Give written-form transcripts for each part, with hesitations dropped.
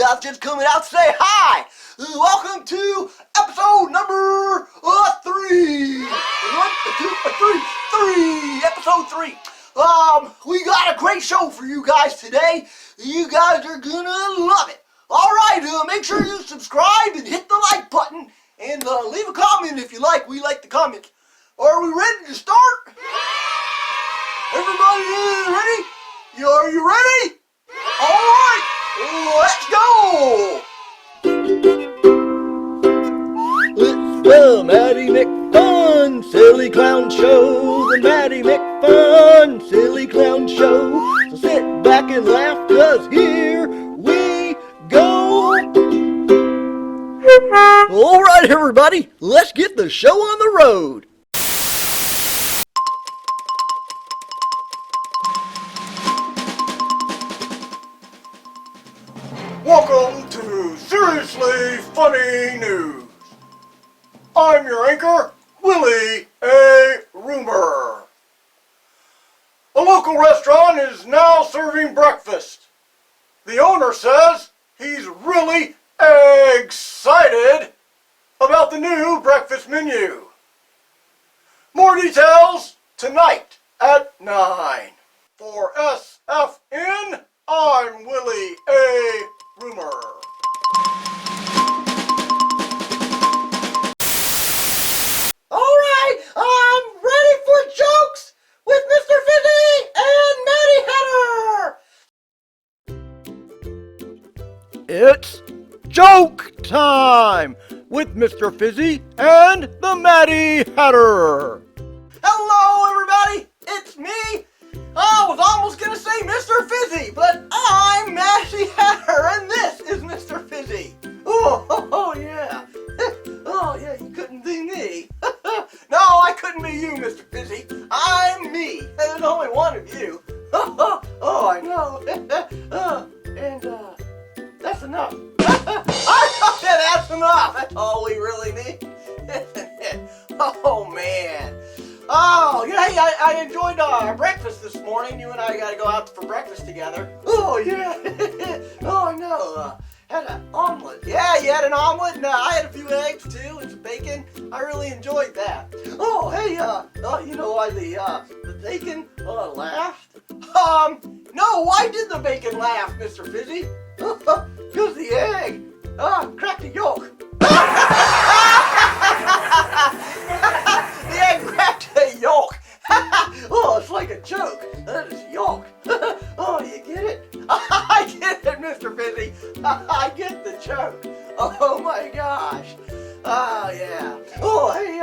I was just coming out to say hi. Welcome to episode number 3. 3. Episode 3. We got a great show for you guys today. You guys are gonna love it. Alright, make sure you subscribe and hit the like button and leave a comment if you like. We like the comments. Are we ready to start? Everybody ready? Are you ready? Alright, let's go! It's the Matty McFun Silly Clown Show. The Matty McFun Silly Clown Show. So sit back and laugh, 'cause here we go! Alright everybody, let's get the show on the road! Welcome to Seriously Funny News. I'm your anchor, Willie A. Rumor. A local restaurant is now serving breakfast. The owner says he's really excited about the new breakfast menu. More details tonight at 9. For SFN, I'm Willie A. Rumor. Alright, I'm ready for jokes with Mr. Fizzy and Matty Hatter. It's joke time with Mr. Fizzy and the Matty Hatter. Hello everybody, it's me. I was almost gonna say Mr. Fizzy, but I'm Matty Hatter, and this is Mr. Fizzy. Oh yeah. Oh yeah, you couldn't be me. No, I couldn't be you, Mr. Fizzy. I'm me. There's only one of you. Oh, I know. And that's enough. That's enough. That's all we really need. Oh man. Oh, yeah, hey, I enjoyed our breakfast this morning. You and I got to go out for breakfast together. Oh, yeah. Oh, I know. Had an omelet. Yeah, you had an omelet, and I had a few eggs, too, and some bacon. I really enjoyed that. Oh, hey, you know why the bacon laughed? No, why did the bacon laugh, Mr. Fizzy? Because the egg cracked the yolk. The egg cracked a yolk. Oh, it's like a joke. That is yolk. Oh, you get it? I get it, Mr. Fizzy. I get the joke. Oh my gosh. Oh, yeah. Oh, hey,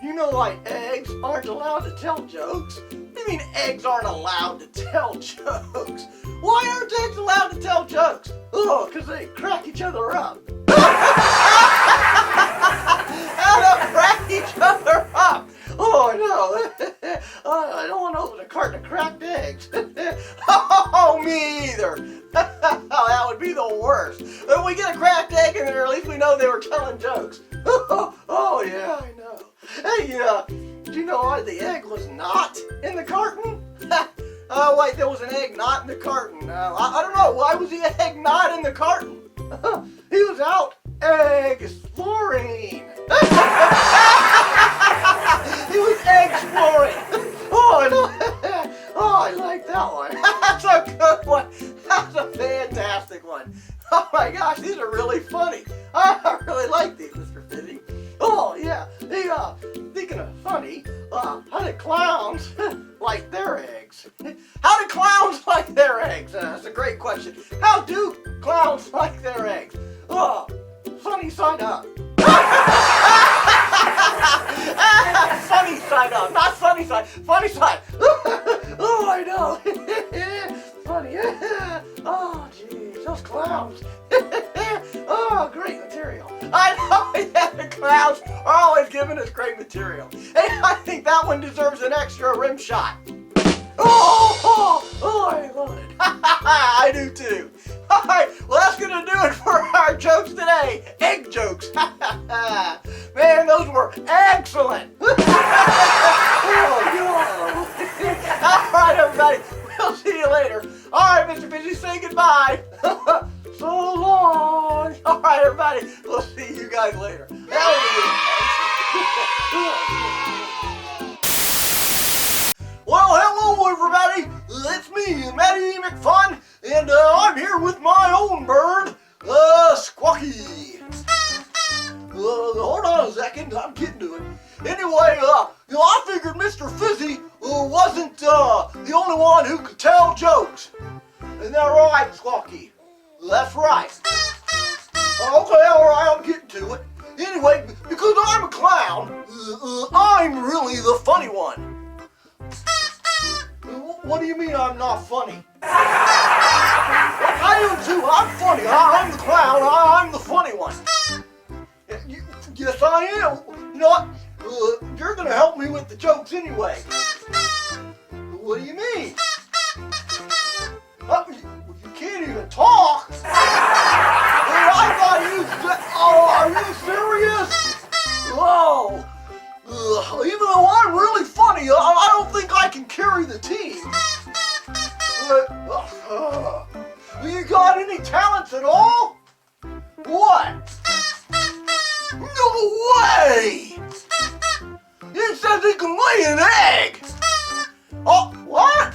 you know why eggs aren't allowed to tell jokes? What do you mean eggs aren't allowed to tell jokes? Why aren't eggs allowed to tell jokes? Oh, because they crack each other up. How to crack each other up? Oh, no. Oh, I don't want to open a carton of cracked eggs. Oh, me either. Oh, that would be the worst. If we get a cracked egg in there, at least we know they were telling jokes. Oh, yeah, I know. Hey, do you know why the egg was not in the carton? Oh, wait, there was an egg not in the carton. I don't know. Why was the egg not in the carton? He was out egg exploring. He was egg exploring. Oh, I like that one. That's a good one. That's a fantastic one. Oh my gosh, these are really funny. I really like these, Mr. Fizzy. Oh yeah. Hey, speaking of funny, how do clowns like their eggs? How do clowns like their eggs? That's a great question. How do clowns like their eggs? Oh, funny side up. Funny side up, not sunny side, funny side. Oh, I know. Funny. Oh, geez, those clowns. Oh, great material. I know, yeah, the clowns are always giving us great material. Hey, I think that one deserves an extra rim shot. Oh, I love it. I do too. All right, well, that's going to do it for our jokes today. Egg jokes. Man, those were excellent. Oh, God. All right, everybody. We'll see you later. All right, Mr. Fizzy, say goodbye. So long. right, everybody. We'll see you guys later. Well, hello, everybody. It's me, Matty McFun, and I'm here with my own bird, Squawky. Hold on a second, I'm getting to it. Anyway, I figured Mr. Fizzy wasn't the only one who could tell jokes. Isn't that right, Squawky? That's right. Okay, alright, I'm getting to it. Anyway, because I'm a clown, I'm really the funny one. What do you mean I'm not funny? I am too, I'm funny. I'm the clown, I'm the funny one. Yes, I am. You know what? You're going to help me with the jokes anyway. What do you mean? You can't even talk. I thought you said, are you serious? Oh, even though I'm really funny, I don't think I can carry the team. You got any talents at all? What? No way! It says he can lay an egg! Oh, what?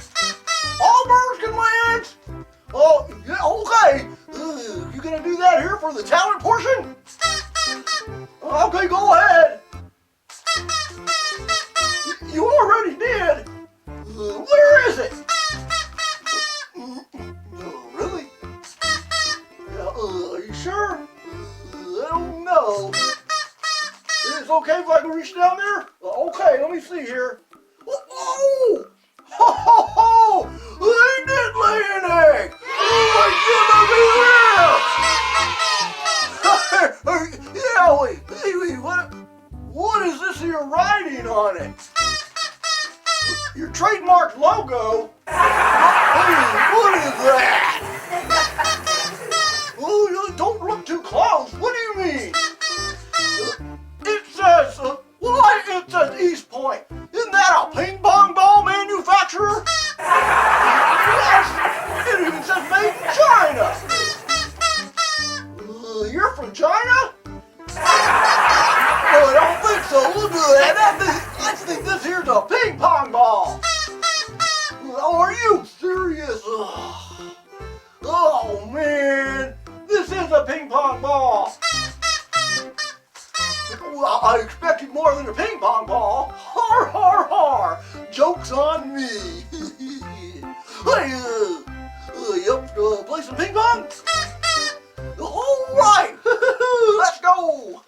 All birds can lay eggs? Oh, yeah, okay. You gonna do that here for the talent portion? Okay, go ahead. You already did. Where is it? Really? Are you sure? I don't know. It's okay if I can reach down there? Okay, let me see here. Oh! Ho ho ho! They did lay an egg! Oh my goodness, yeah, wait, what is this you're writing on it? Your trademark logo? Hey, what is that? Oh, don't look too close. What do you mean? It says, what? It says East Point. Isn't that a ping pong ball manufacturer? Yes, it even says made in China. You're from China? No, I don't think so. Look at that. I think this here's a ping pong ball. Oh, are you serious? Oh, man. This is a ping pong ball. Well, I expected more than a ping pong ball. Har, har, har. Joke's on me. Hey, play some ping pong? All right. Let's go.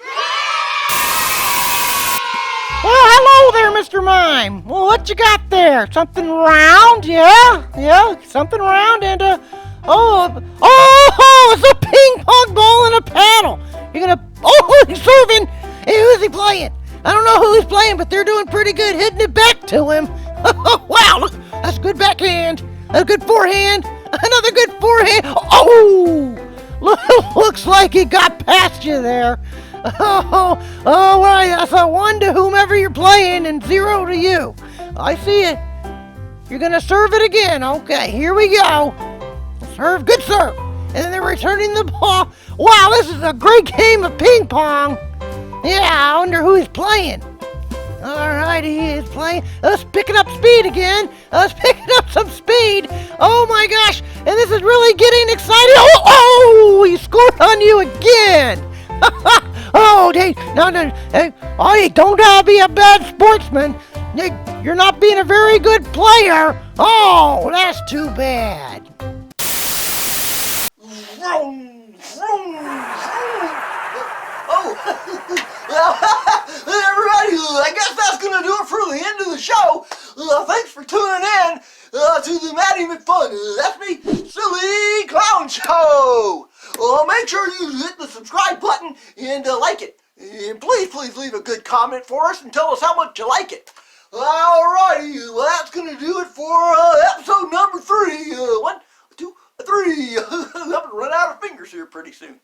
Well, hello there, Mr. Mime. Well, what you got there? Something round? Yeah, something round and, it's a ping pong ball and a paddle. He's serving. Hey, who's he playing? I don't know who he's playing, but they're doing pretty good hitting it back to him. Wow, look, that's a good backhand. A good forehand. Another good forehand. Oh, looks like he got past you there. Oh, well, that's a 1 to whomever you're playing and 0 to you. I see it. You're going to serve it again. Okay, here we go. Serve, good serve. And then they're returning the ball. Wow, this is a great game of ping pong. Yeah, I wonder who he's playing. All right, he is playing. Us picking up speed again. Us picking up some speed. Oh my gosh, and this is really getting exciting. Oh, he scored on you again. Oh, hey, no, hey, don't be a bad sportsman. You're not being a very good player. Oh, that's too bad. Oh, everybody, I guess that's going to do it for the end of the show. Thanks for tuning in to the Matty McFun. That's me, Silly Clown Show. Make sure you hit the subscribe button and like it. And please leave a good comment for us and tell us how much you like it. Alrighty, well, that's going to do it for episode number 3. 1, 2, 3. I'm going to run out of fingers here pretty soon.